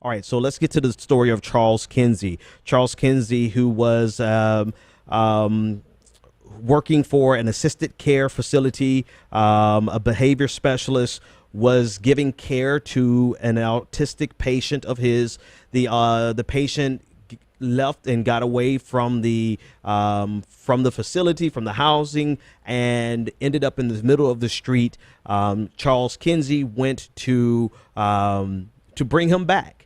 All right, so let's get to the story of Charles Kinsey. Charles Kinsey, who was working for an assisted care facility, a behavior specialist, was giving care to an autistic patient of his. The patient left and got away from the facility, from the housing, and ended up in the middle of the street. Charles Kinsey went to bring him back.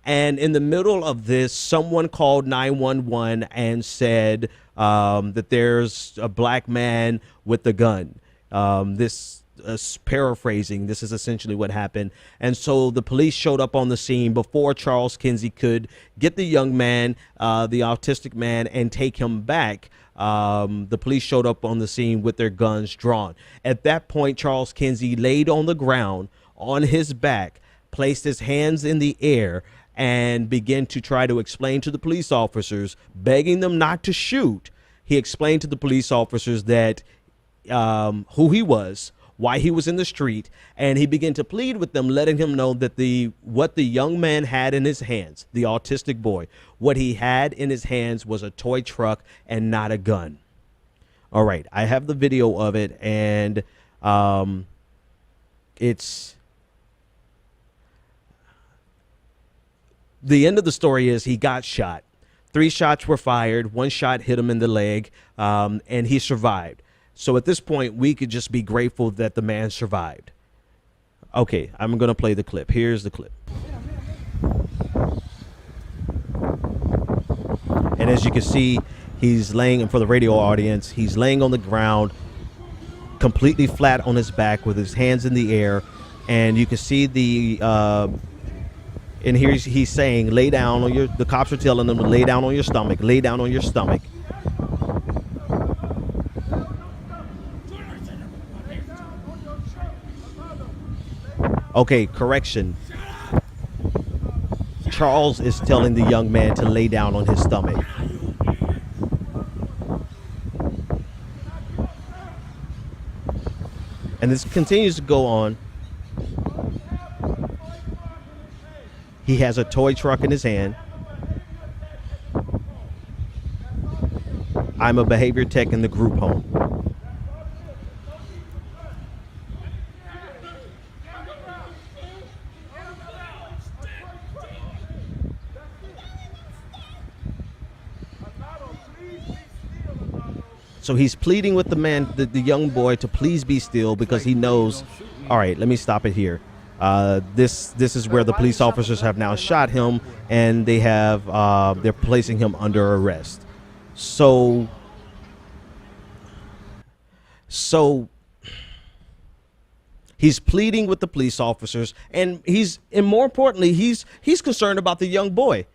And in the middle of this, someone called 911 and said that there's a black man with a gun. This paraphrasing, this is essentially what happened. And so the police showed up on the scene before Charles Kinsey could get the young man, the autistic man, and take him back. The police showed up on the scene with their guns drawn. At that point, Charles Kinsey laid on the ground on his back, placed his hands in the air, and began to try to explain to the police officers, begging them not to shoot. He explained to the police officers that who he was, why he was in the street, and he began to plead with them, letting him know that what the young man had in his hands, the autistic boy, what he had in his hands was a toy truck and not a gun. All right, I have the video of it, and it's the end of the story is he got shot. 3 shots were fired. 1 shot hit him in the leg, and he survived. So at this point, we could just be grateful that the man survived. Okay, I'm going to play the clip. Here's the clip. And as you can see, he's laying, and for the radio audience, he's laying on the ground, completely flat on his back with his hands in the air. And you can see and he's saying, lay down on the cops are telling him to lay down on your stomach, lay down on your stomach. Okay, correction. Charles is telling the young man to lay down on his stomach. And this continues to go on. He has a toy truck in his hand. I'm a behavior tech in the group home. So he's pleading with the man, the young boy, to please be still because he knows. All right, let me stop it here. This is where the police officers have now shot him, and they're placing him under arrest. So he's pleading with the police officers, and more importantly, he's concerned about the young boy.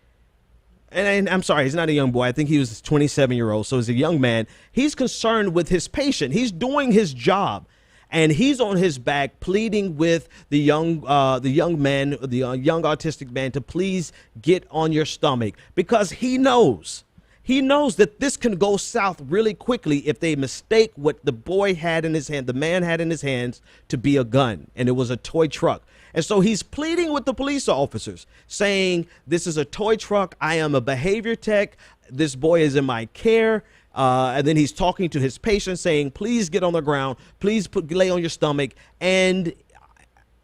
And I'm sorry, he's not a young boy. I think he was a 27-year-old. So he's a young man. He's concerned with his patient. He's doing his job. And he's on his back pleading with the young man, the young autistic man, to please get on your stomach, because he knows that this can go south really quickly if they mistake what the boy had in his hand, the man had in his hands, to be a gun, and it was a toy truck. And so he's pleading with the police officers, saying, this is a toy truck. I am a behavior tech. This boy is in my care. And then he's talking to his patient, saying, please get on the ground. Please lay on your stomach. And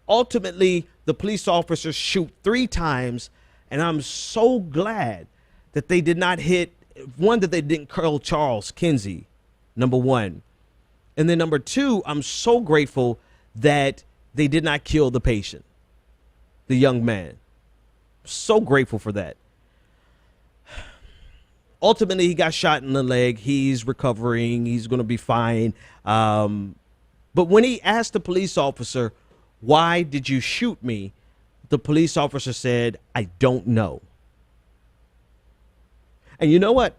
ultimately, the police officers shoot 3 times. And I'm so glad that they did not hit, one, that they didn't kill Charles Kinsey, number 1. And then number 2, I'm so grateful that they did not kill the patient, the young man. So grateful for that. Ultimately, he got shot in the leg. He's recovering. He's going to be fine. But when he asked the police officer, why did you shoot me? The police officer said, I don't know. And you know what?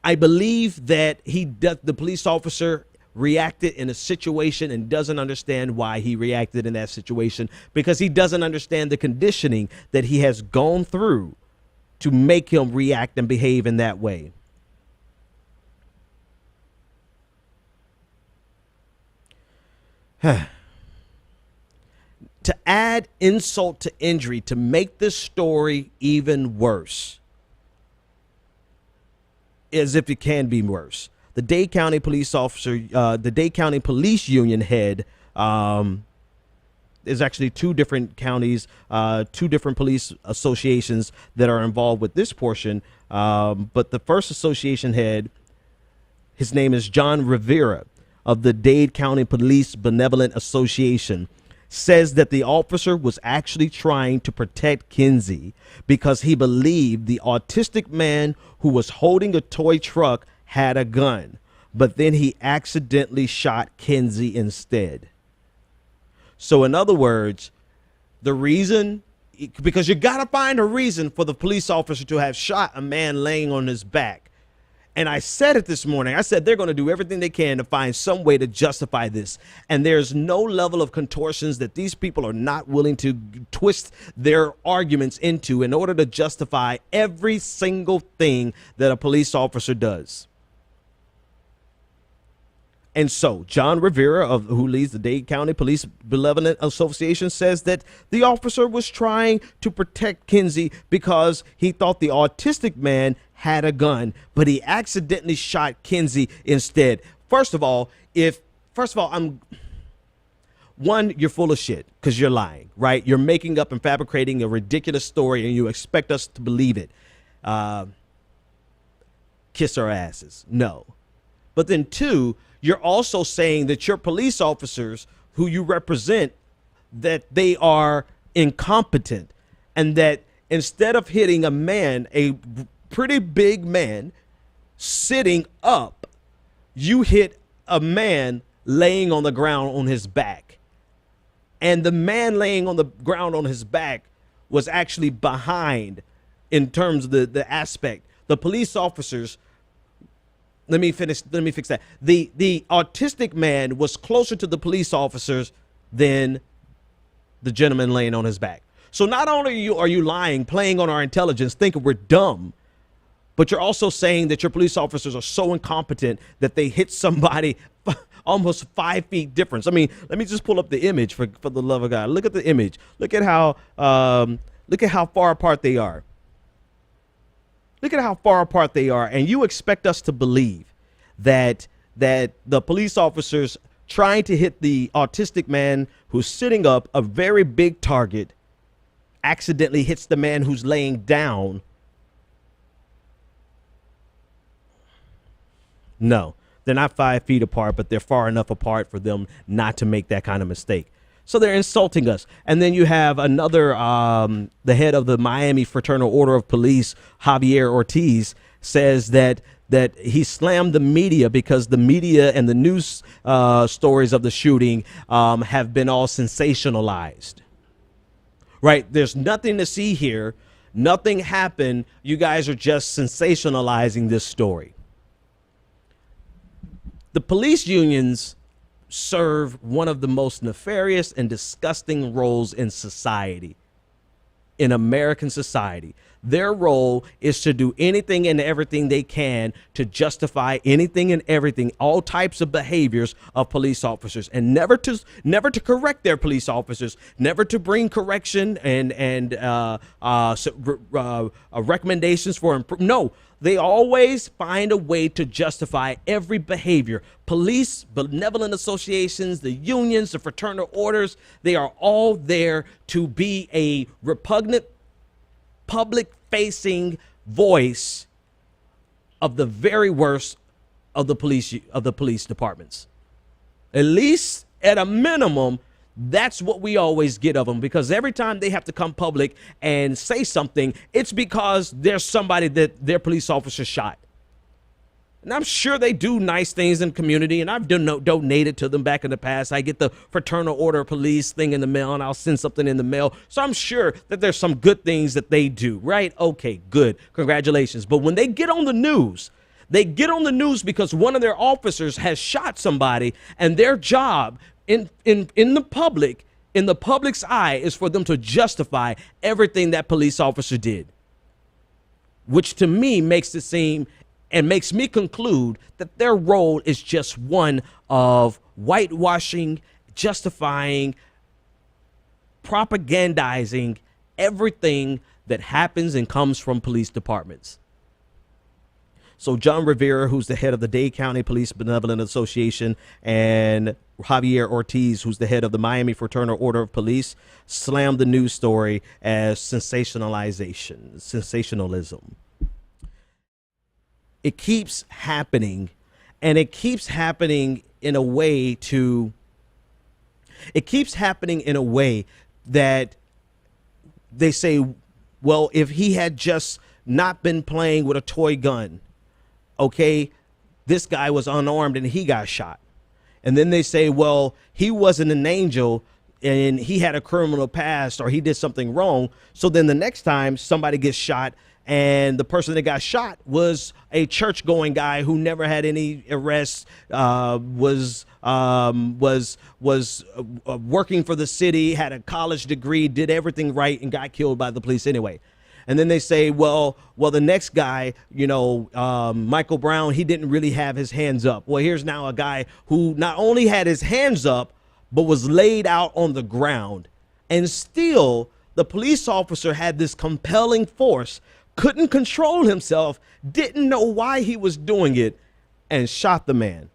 I believe that the police officer reacted in a situation and doesn't understand why he reacted in that situation, because he doesn't understand the conditioning that he has gone through to make him react and behave in that way. to add insult to injury, to make this story even worse, as if it can be worse, the Dade County police officer, the Dade County Police Union head, there's actually two different counties, two different police associations that are involved with this portion. But the first association head, his name is John Rivera of the Dade County Police Benevolent Association, says that the officer was actually trying to protect Kinsey because he believed the autistic man who was holding a toy truck had a gun, but then he accidentally shot Kinsey instead. So in other words, the reason, because you got to find a reason for the police officer to have shot a man laying on his back. And I said it this morning. I said they're going to do everything they can to find some way to justify this. And there's no level of contortions that these people are not willing to twist their arguments into in order to justify every single thing that a police officer does. And so John Rivera, who leads the Dade County Police Benevolent Association, says that the officer was trying to protect Kinsey because he thought the autistic man had a gun, but he accidentally shot Kinsey instead. First of all, you're full of shit because you're lying, right? You're making up and fabricating a ridiculous story and you expect us to believe it. Kiss our asses. No. But then two, you're also saying that your police officers who you represent, that they are incompetent, and that instead of hitting a man, a pretty big man sitting up, you hit a man laying on the ground on his back. And the man laying on the ground on his back was actually behind in terms of the aspect. The police officers, let me fix that. The autistic man was closer to the police officers than the gentleman laying on his back. So not only are you lying, playing on our intelligence, thinking we're dumb, but you're also saying that your police officers are so incompetent that they hit somebody almost 5 feet difference. I mean, let me just pull up the image for the love of God. Look at the image. Look at how far apart they are. Look at how far apart they are. And you expect us to believe that the police officers trying to hit the autistic man who's sitting up, a very big target, accidentally hits the man who's laying down. No, they're not 5 feet apart, but they're far enough apart for them not to make that kind of mistake. So they're insulting us. And then you have another, the head of the Miami Fraternal Order of Police, Javier Ortiz, says that he slammed the media because the media and the news stories of the shooting have been all sensationalized. Right? There's nothing to see here. Nothing happened. You guys are just sensationalizing this story. The police unions serve one of the most nefarious and disgusting roles in society, in American society. Their role is to do anything and everything they can to justify anything and everything, all types of behaviors of police officers, and never to correct their police officers, never to bring correction and recommendations for improvement. No, they always find a way to justify every behavior. Police, benevolent associations, the unions, the fraternal orders, they are all there to be a repugnant, public-facing voice of the very worst of the police departments. At least at a minimum, that's what we always get of them, because every time they have to come public and say something, it's because there's somebody that their police officer shot. And I'm sure they do nice things in the community, and I've donated to them back in the past. I get the Fraternal Order of Police thing in the mail, and I'll send something in the mail. So I'm sure that there's some good things that they do, right? Okay, good. Congratulations. But when they get on the news, they get on the news because one of their officers has shot somebody, and their job in the public's eye is for them to justify everything that police officer did, which to me makes it seem and makes me conclude that their role is just one of whitewashing, justifying propagandizing everything that happens and comes from police departments. So John Rivera, who's the head of the Dade County Police Benevolent Association, and Javier Ortiz, who's the head of the Miami Fraternal Order of Police, slammed the news story as sensationalism. It keeps happening, and it keeps happening in a way that they say, well, if he had just not been playing with a toy gun, okay, this guy was unarmed and he got shot. And then they say, well, he wasn't an angel and he had a criminal past or he did something wrong. So then the next time somebody gets shot and the person that got shot was a church going guy who never had any arrests, was working for the city, had a college degree, did everything right, and got killed by the police anyway. And then they say, well, the next guy, Michael Brown, he didn't really have his hands up. Well, here's now a guy who not only had his hands up, but was laid out on the ground. And still, the police officer had this compelling force, couldn't control himself, didn't know why he was doing it, and shot the man.